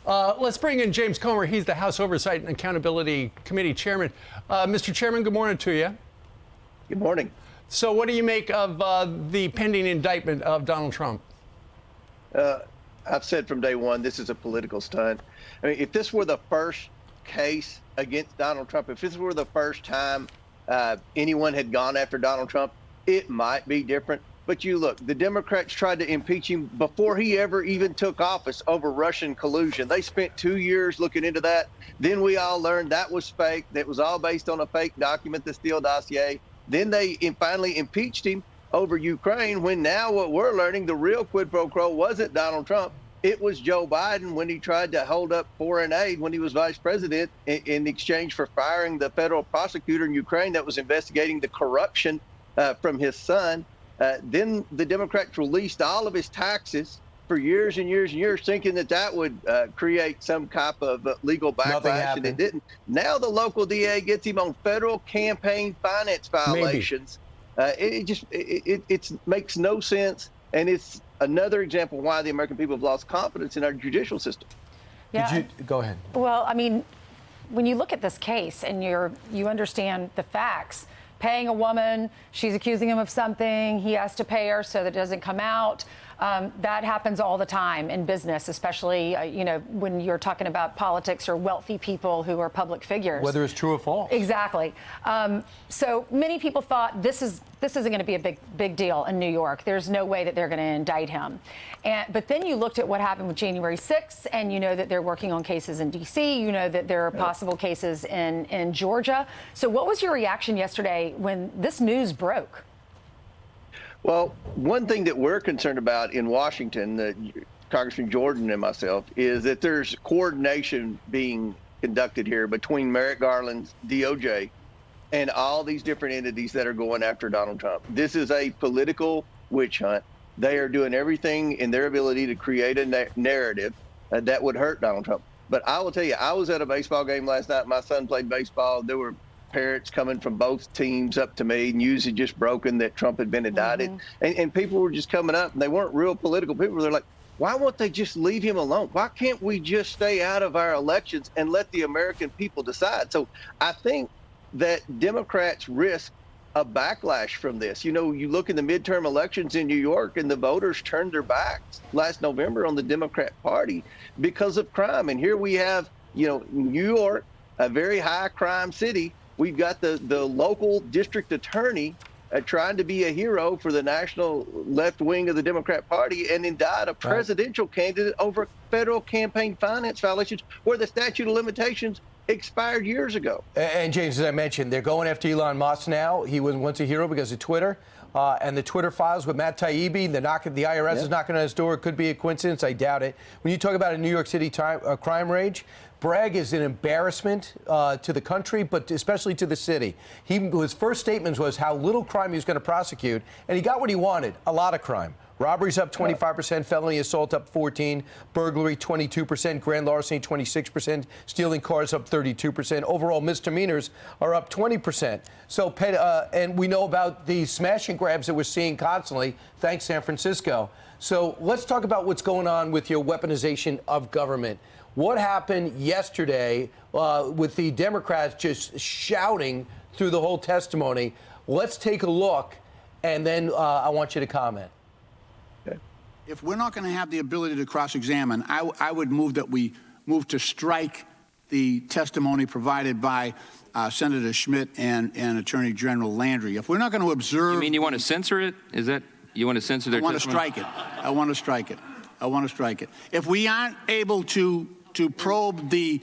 Let's bring in James Comer. He's the House Oversight and Accountability Committee Chairman. Mr. Chairman, good morning to you. Good morning. So what do you make of the pending indictment of Donald Trump? I've said from day one, this is a political stunt. I mean, if this were the first case against Donald Trump, if this were the first time anyone had gone after Donald Trump, it might be different. But you look, the Democrats tried to impeach him before he ever even took office over Russian collusion. They spent 2 years looking into that. Then we all learned that was fake. That was all based on a fake document, the Steele dossier. Then they finally impeached him over Ukraine, when now what we're learning, the real quid pro quo wasn't Donald Trump. It was Joe Biden when he tried to hold up foreign aid when he was vice president in exchange for firing the federal prosecutor in Ukraine that was investigating the corruption from his son. Then the Democrats released all of his taxes for years and years and years, thinking that that would create some type of legal backlash, and it didn't. Now the local DA gets him on federal campaign finance violations. It makes no sense, and it's another example why the American people have lost confidence in our judicial system. Yeah. Go ahead. Well, I mean, when you look at this case and you understand the facts, paying a woman, she's accusing him of something, he has to pay her so that it doesn't come out. That happens all the time in business, especially, when you're talking about politics or wealthy people who are public figures. Whether it's true or false. Exactly. So many people thought this isn't going to be a big deal in New York. There's no way that they're going to indict him. But then you looked at what happened with January 6th, and you know that they're working on cases in D.C. You know that there are possible cases in Georgia. So what was your reaction yesterday when this news broke? Well, one thing that we're concerned about in Washington, Congressman Jordan and myself, is that there's coordination being conducted here between Merrick Garland's DOJ and all these different entities that are going after Donald Trump. This is a political witch hunt. They are doing everything in their ability to create a narrative that would hurt Donald Trump. But I will tell you, I was at a baseball game last night. My son played baseball. There were parents coming from both teams up to me. News had just broken that Trump had been indicted. And people were just coming up, and they weren't real political people. They're like, why won't they just leave him alone? Why can't we just stay out of our elections and let the American people decide? So I think that Democrats risk a backlash from this. You know, you look in the midterm elections in New York, and the voters turned their backs last November on the Democrat Party because of crime. And here we have, New York, a very high crime city. We've got the local district attorney trying to be a hero for the national left wing of the Democrat Party and indict a presidential candidate over federal campaign finance violations where the statute of limitations expired years ago. And James, as I mentioned, they're going after Elon Musk now. He was once a hero because of Twitter. And the Twitter files with Matt Taibbi, the IRS is knocking on his door. It could be a coincidence. I doubt it. When you talk about a New York City crime rage, Bragg is an embarrassment to the country, but especially to the city. His first statement was how little crime he was going to prosecute, and he got what he wanted, a lot of crime. Robberies up 25%, felony assault up 14%, burglary 22%, grand larceny 26%, stealing cars up 32%. Overall misdemeanors are up 20%. So, and we know about the smash and grabs that we're seeing constantly, thanks San Francisco. So let's talk about what's going on with your weaponization of government. What happened yesterday with the Democrats just shouting through the whole testimony? Let's take a look, and then I want you to comment. If we're not going to have the ability to cross-examine, I would move that we move to strike the testimony provided by Senator Schmidt and Attorney General Landry. If we're not going to observe... You mean you want to censor it? Is that... You want to censor their testimony? I want to strike it. I want to strike it. I want to strike it. If we aren't able to probe the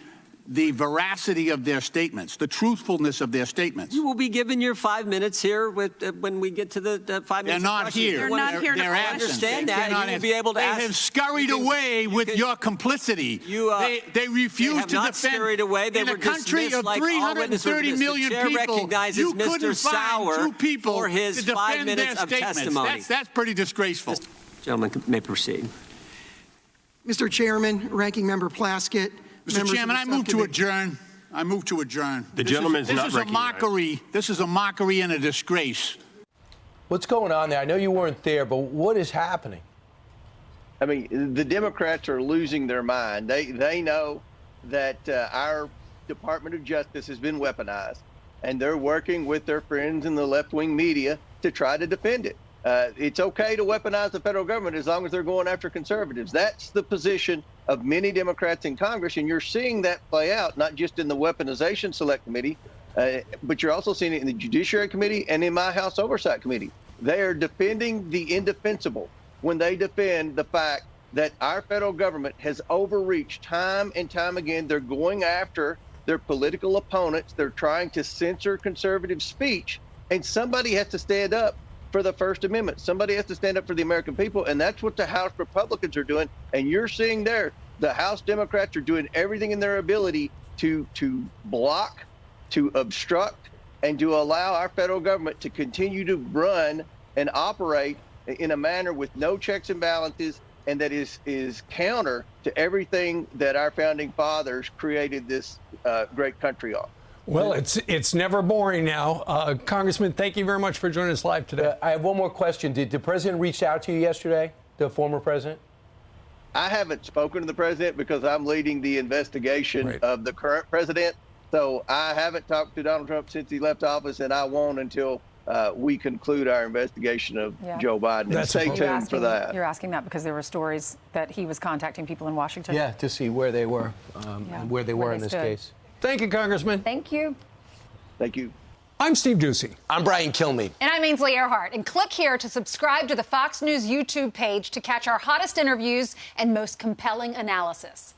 veracity of their statements, the truthfulness of their statements. You will be given your 5 minutes here when we get to the 5 minutes. They're not here. They're not here. They're absent. Understand that. You will be able to ask. They have scurried away with your complicity. They refuse to defend. Scurried away. They in a country of 330 million people, you couldn't find two people for his to defend 5 minutes their of statements. testimony. That's pretty disgraceful. Gentlemen may proceed. Mr. Chairman, Ranking Member Plaskett. Mr. Chairman, I move to adjourn. I move to adjourn. The gentleman's not recognized. This is a mockery. This is a mockery and a disgrace. What's going on there? I know you weren't there, but what is happening? I mean, the Democrats are losing their mind. They know that our Department of Justice has been weaponized, and they're working with their friends in the left-wing media to try to defend it. It's okay to weaponize the federal government as long as they're going after conservatives. That's the position of many Democrats in Congress, and you're seeing that play out, not just in the Weaponization Select Committee, but you're also seeing it in the Judiciary Committee and in my House Oversight Committee. They are defending the indefensible when they defend the fact that our federal government has overreached time and time again. They're going after their political opponents. They're trying to censor conservative speech, and somebody has to stand up for the First Amendment. Somebody has to stand up for the American people, and that's what the House Republicans are doing. And you're seeing there, the House Democrats are doing everything in their ability to block, to obstruct, and to allow our federal government to continue to run and operate in a manner with no checks and balances, and that is counter to everything that our founding fathers created this great country on. Well, it's never boring now. Congressman, thank you very much for joining us live today. I have one more question. Did the president reach out to you yesterday, the former president? I haven't spoken to the president because I'm leading the investigation of the current president. So I haven't talked to Donald Trump since he left office, and I won't until we conclude our investigation of Joe Biden. And stay tuned for that. You're asking that because there were stories that he was contacting people in Washington? Yeah, to see where they were and where they were in this case. Thank you, Congressman. Thank you. Thank you. I'm Steve Ducey. I'm Brian Kilmeade. And I'm Ainsley Earhart. And click here to subscribe to the Fox News YouTube page to catch our hottest interviews and most compelling analysis.